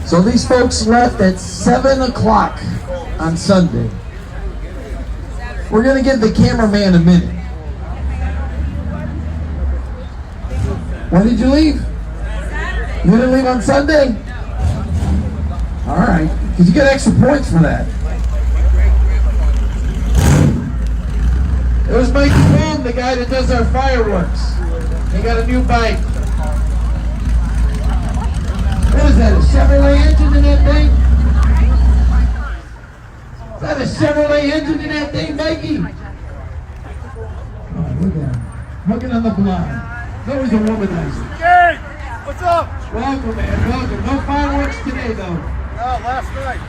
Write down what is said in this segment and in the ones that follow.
So these folks left at 7 o'clock on Sunday. We're going to give the cameraman a minute. When did you leave? You didn't leave on Sunday? All right. Because you get extra points for that. It was Mikey Boone, the guy that does our fireworks. He got a new bike. What is that, a Chevrolet engine in that thing? Is that a Chevrolet engine in that thing, Mikey? Oh, look at him. Hooking on the blind. It's always a womanizer. Gabe, what's up? Welcome, man, welcome. No fireworks today, though. No, last night.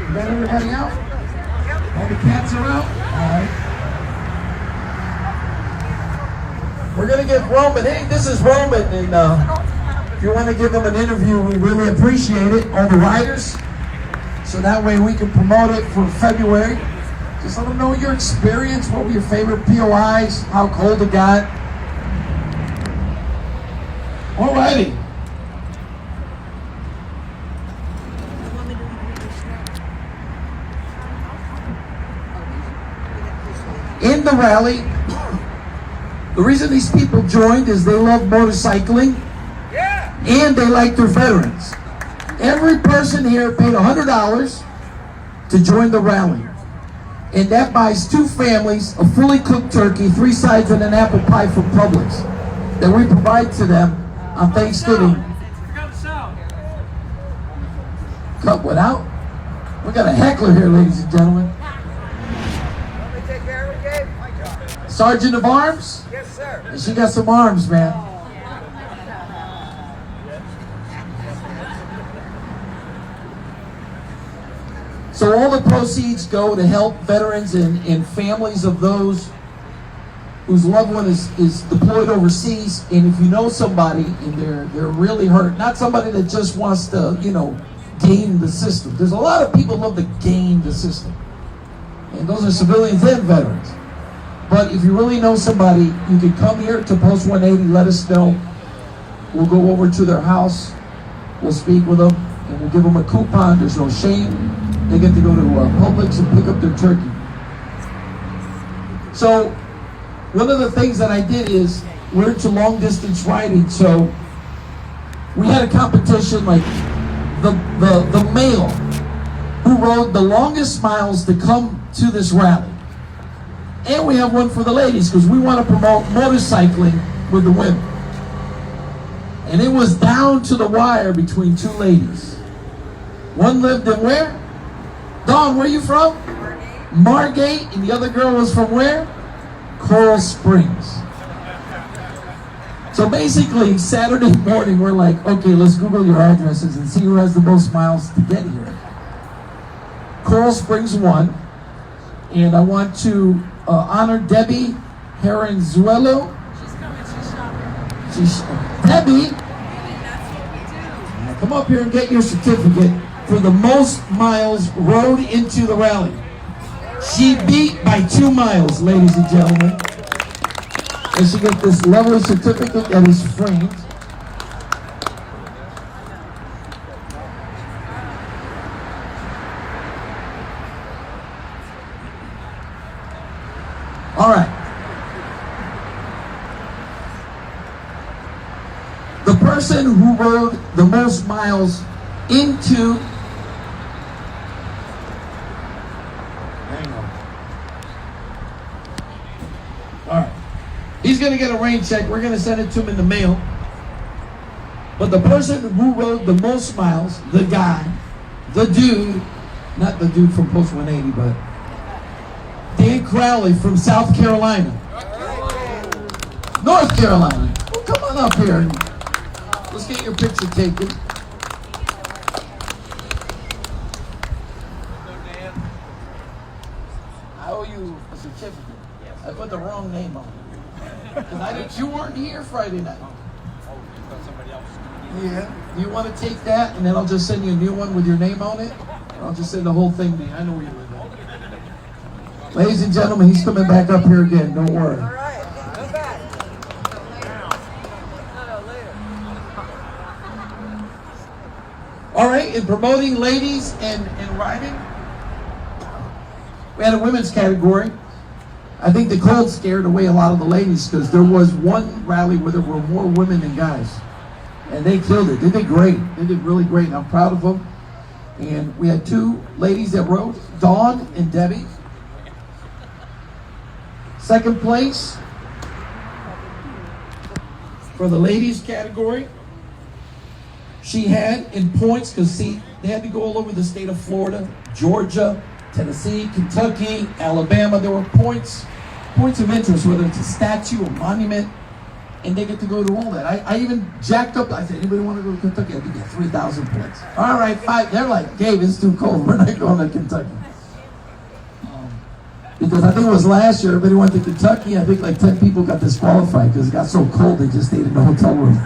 You got everybody out? All the cats are out? All right. We're going to give Roman, hey, this is Roman, and if you want to give him an interview, we really appreciate it, all the riders, so that way we can promote it for February. Just let them know your experience, what were your favorite POIs, how cold it got. All righty. In the rally, the reason these people joined is they love motorcycling and they like their veterans. Every person here paid $100 to join the rally. And that buys 2 families a fully cooked turkey, 3 sides, and an apple pie from Publix that we provide to them on Thanksgiving. Cut what out? We got a heckler here, ladies and gentlemen. Sergeant of Arms? Yes, sir. And she got some arms, man. So all the proceeds go to help veterans and families of those whose loved one is deployed overseas. And if you know somebody and they're really hurt, not somebody that just wants to, game the system. There's a lot of people who love to game the system. And those are civilians and veterans. But if you really know somebody, you can come here to Post 180, let us know. We'll go over to their house, we'll speak with them, and we'll give them a coupon. There's no shame. They get to go to Publix and pick up their turkey. So one of the things that I did is, we're into long distance riding, so we had a competition, like the male who rode the longest miles to come to this rally. And we have one for the ladies because we want to promote motorcycling with the women. And it was down to the wire between 2 ladies. One lived in where? Dawn, where are you from? Margate. And the other girl was from where? Coral Springs. So basically, Saturday morning, we're like, okay, let's Google your addresses and see who has the most miles to get here. Coral Springs won. And I want to honor Debbie Herenzuelo. She's coming, she's shopping. Debbie, That's what we do. come up here and get your certificate for the most miles rode into the rally. She beat by 2 miles, ladies and gentlemen. And she got this lovely certificate that is framed. All right. The person who rode the most miles into he's going to get a rain check. We're going to send it to him in the mail. But the person who rode the most miles, the guy, the dude, not the dude from Post 180, but Dan Crowley from South Carolina. North Carolina. Well, come on up here. Let's get your picture taken. I owe you a certificate. I put the wrong name on it. Because you weren't here Friday night. Yeah. Do you want to take that and then I'll just send you a new one with your name on it? Or I'll just send the whole thing to you. I know where you live. Ladies and gentlemen, he's coming back up here again. Don't worry. All right. Come back. No, later. All right, in promoting ladies and riding, we had a women's category. I think the cold scared away a lot of the ladies because there was one rally where there were more women than guys. And they killed it. They did great. They did really great. And I'm proud of them. And we had two ladies that rode, Dawn and Debbie. Second place for the ladies category, she had in points, because see, they had to go all over the state of Florida, Georgia, Tennessee, Kentucky, Alabama. There were points of interest, whether it's a statue, a monument, and they get to go to all that. I even jacked up. I said, anybody want to go to Kentucky? I could get 3,000 points. All right, 5. They're like, Gabe, it's too cold. We're not going to Kentucky. Because I think it was last year, everybody went to Kentucky. I think like 10 people got disqualified because it got so cold they just stayed in the hotel room.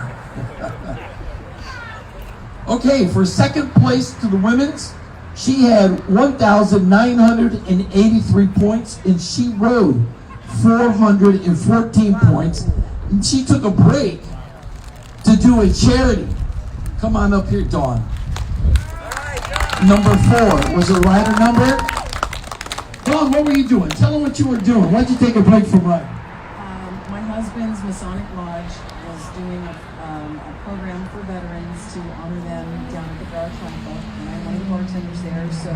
Okay, for second place to the women's, she had 1,983 points, and she rode 414 points. And she took a break to do a charity. Come on up here, Dawn. Number 4 was a rider number. Dawn, what were you doing? Tell them what you were doing. Why'd you take a break from riding? My husband's Masonic Lodge was doing a program for veterans to honor them down at the Bar Chapel, and I'm one of the bartenders there, so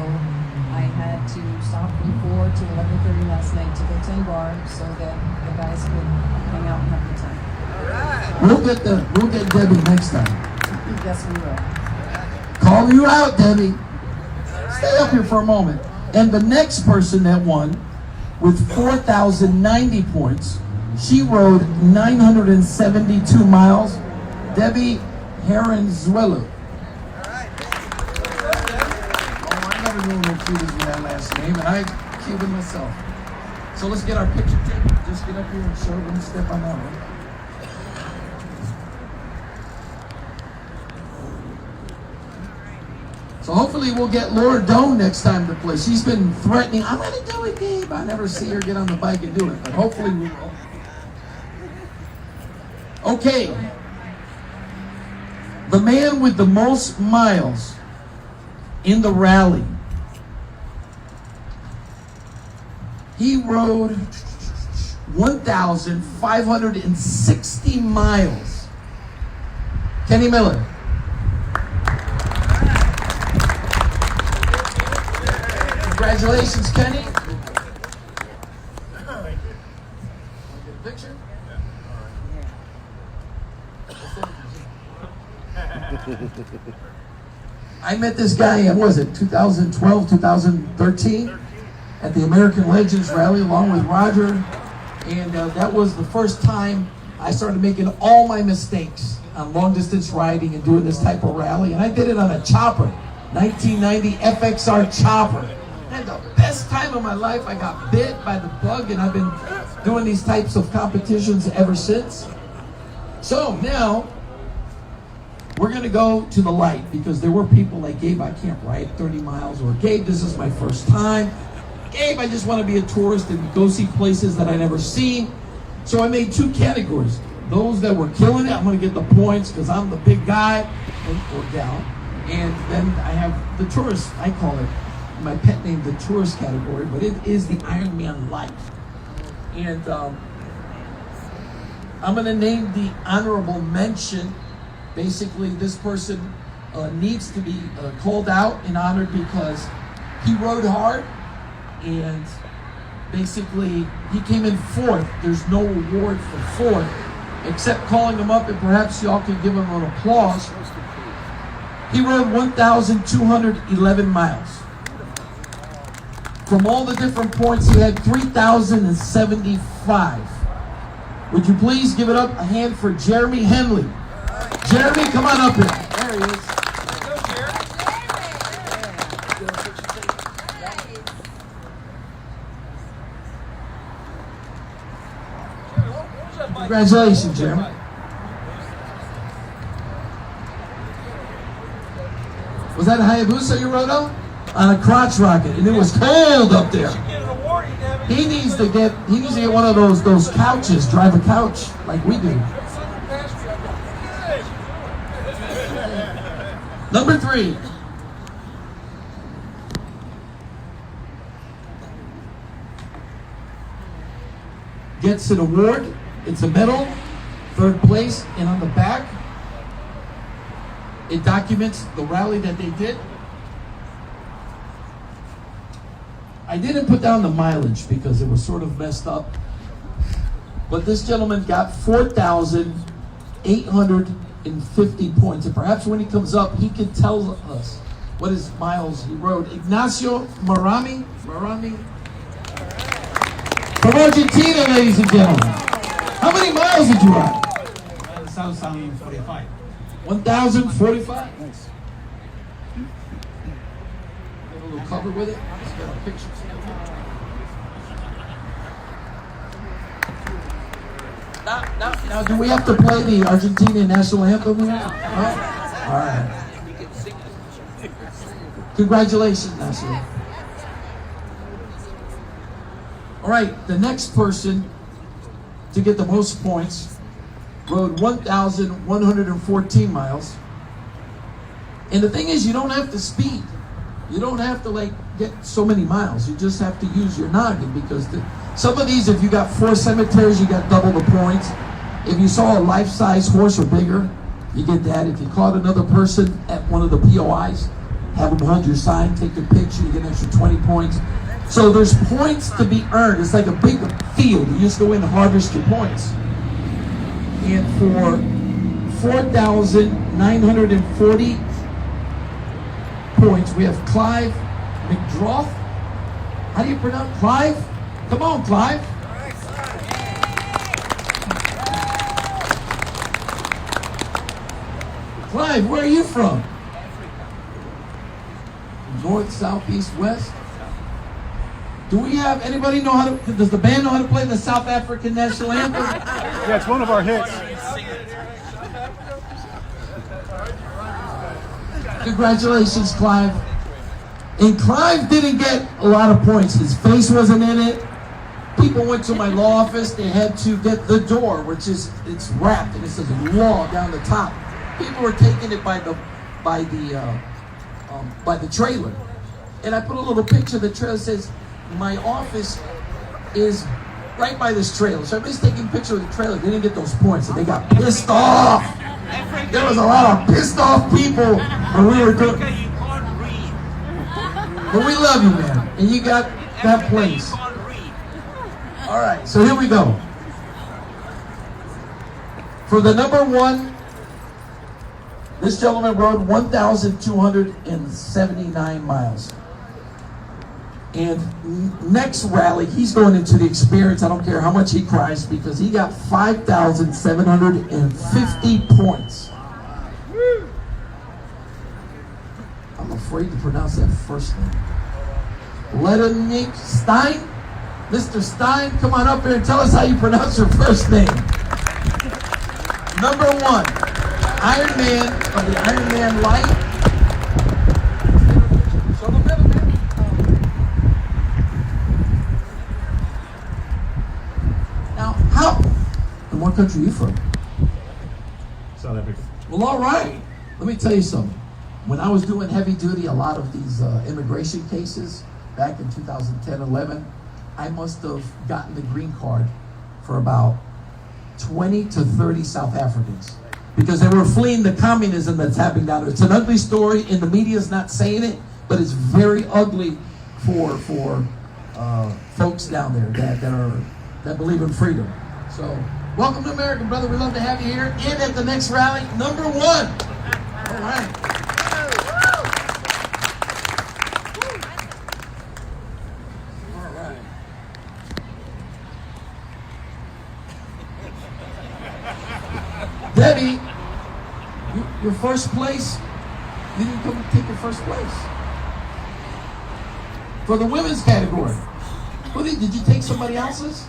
I had to stop from 4 to 11:30 last night to go 10 bar so that the guys could hang out and have a good time. We'll get Debbie next time. Yes, we will. Call you out, Debbie. Stay up here for a moment. And the next person that won with 4,090 points, she rode 972 miles. Debbie Herenzuelo. Oh, I never knew no Cubans with that last name, and I Cuban myself. So let's get our picture taken. Just get up here and show them, step on that one. So hopefully we'll get Laura Doan next time to play. She's been threatening, I'm going to do it, Gabe. I never see her get on the bike and do it, but hopefully we will. Okay. The man with the most miles in the rally. He rode 1,560 miles. Kenny Miller. Congratulations, Kenny. Want to get a picture? I met this guy, what was it, 2012, 2013, at the American Legends Rally along with Roger. And that was the first time I started making all my mistakes on long distance riding and doing this type of rally. And I did it on a chopper, 1990 FXR chopper. I had the best time of my life. I got bit by the bug, and I've been doing these types of competitions ever since. So now, we're going to go to the light, because there were people like, Gabe, I can't ride 30 miles, or Gabe, this is my first time. Gabe, I just want to be a tourist and go see places that I never seen. So I made 2 categories. Those that were killing it, I'm going to get the points because I'm the big guy, or gal. And then I have the tourist, I call it, my pet name, the tourist category, but it is the Ironman Light. And I'm going to name the honorable mention. Basically, this person needs to be called out and honored because he rode hard, and basically he came in 4th. There's no reward for 4th, except calling him up, and perhaps y'all can give him an applause. He rode 1,211 miles. From all the different points, he had 3,075. Would you please give it up a hand for Jeremy Henley? Jeremy, come on up here. There he is. Congratulations, Jeremy. Was that a Hayabusa you rode on? On a crotch rocket, and it was cold up there. He needs to get one of those couches, drive a couch like we do. Number 3. Gets an award. It's a medal, 3rd place, and on the back, it documents the rally that they did. I didn't put down the mileage because it was sort of messed up. But this gentleman got 4,850 points. And perhaps when he comes up, he can tell us what his miles he rode. Ignacio Marami from Argentina, ladies and gentlemen. How many miles did you ride? 1,045. 1,045? Nice. Got a little cover with it. Let's get our pictures. Now, do we have to play the Argentinian national anthem here? All right. Congratulations, Ignacio. All right, the next person to get the most points rode 1,114 miles. And the thing is, you don't have to speed. You don't have to get so many miles. You just have to use your noggin, because some of these, if you got 4 cemeteries, you got double the points. If you saw a life-size horse or bigger, you get that. If you caught another person at one of the POIs, have them hold your sign, take a picture, you get an extra 20 points. So there's points to be earned. It's like a big field. You just go in and harvest your points. And for 4,940 points, we have Clive McDroth. How do you pronounce Clive? Come on, Clive. Clive, where are you from? North, south, east, west? Do we have, anybody know how to, does the band know how to play the South African national anthem? Yeah, it's one of our hits. Congratulations, Clive. And Clive didn't get a lot of points. His face wasn't in it. People went to my law office. They had to get the door, which is, it's wrapped and it says law down the top. People were taking it by the trailer. And I put a little picture of the trailer that says, my office is right by this trailer. So everybody's taking a picture of the trailer. They didn't get those points, and they got pissed off. There was a lot of pissed off people when we were doing. But we love you, man, and you got that place. All right, so here we go. For the number 1, this gentleman rode 1,279 miles. And next rally, he's going into the experience. I don't care how much he cries, because he got 5,750 points. I'm afraid to pronounce that first name. Ledonik Stein? Mr. Stein, come on up here and tell us how you pronounce your first name. Number 1, Ironman of the Ironman Light. And what country are you from? South Africa. Well, all right. Let me tell you something. When I was doing heavy duty, a lot of these immigration cases back in 2010-11, I must have gotten the green card for about 20 to 30 South Africans, because they were fleeing the communism that's happening down there. It's an ugly story, and the media's not saying it, but it's very ugly for folks down there that believe in freedom. So, welcome to America, brother. We love to have you here. And at the next rally, number 1. All right. All right. Debbie, your first place, you didn't come take your first place. For the women's category. Did you take somebody else's?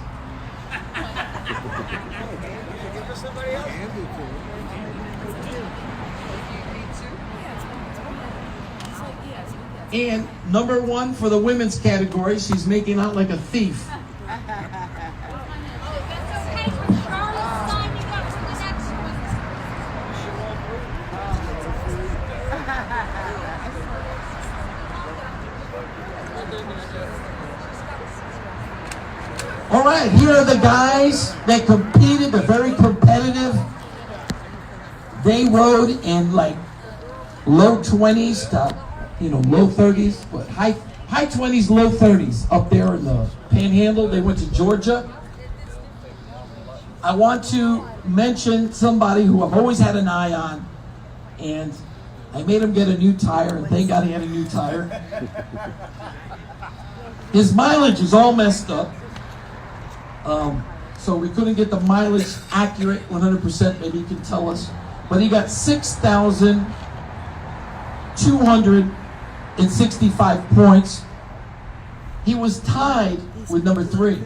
And number 1 for the women's category, she's making out like a thief. All right, here are the guys that competed. They're very competitive. They rode in like low 20s to, low 30s, but high 20s, low 30s up there in the Panhandle. They went to Georgia. I want to mention somebody who I've always had an eye on, and I made him get a new tire, and thank God he had a new tire. His mileage is all messed up, so we couldn't get the mileage accurate 100%. Maybe you can tell us. But he got 6,265 points. He was tied with number 3.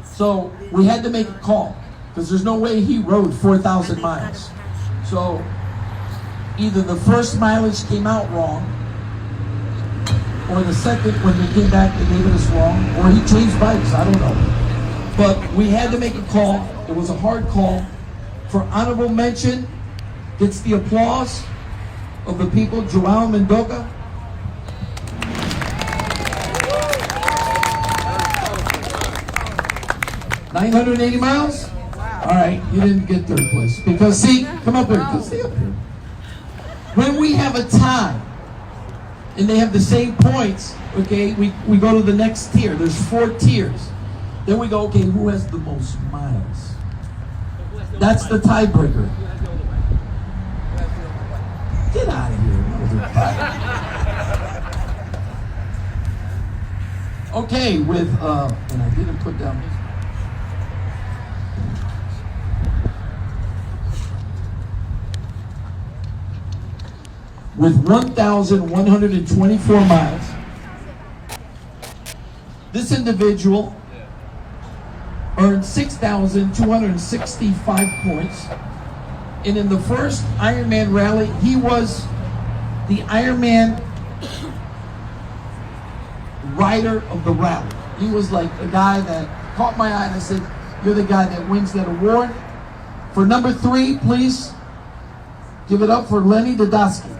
So we had to make a call because there's no way he rode 4,000 miles. So either the first mileage came out wrong, or the second, when they came back, they gave it us wrong, or he changed bikes. I don't know. But we had to make a call. It was a hard call. For honorable mention, gets the applause of the people, Joao Mendoza. $980 miles? All right, you didn't get third place. Because, see, come up here. Stay up here. When we have a tie, and they have the same points, okay, we go to the next tier. There's 4 tiers. Then we go, okay, who has the most miles? That's the tiebreaker. Get out of here. Okay, with, and I didn't put down this. With 1,124 miles, this individual earned 6,265 points. And in the first Ironman rally, he was the Ironman rider of the rally. He was like a guy that caught my eye and I said, you're the guy that wins that award. For number 3, please give it up for Lenny Dodsky.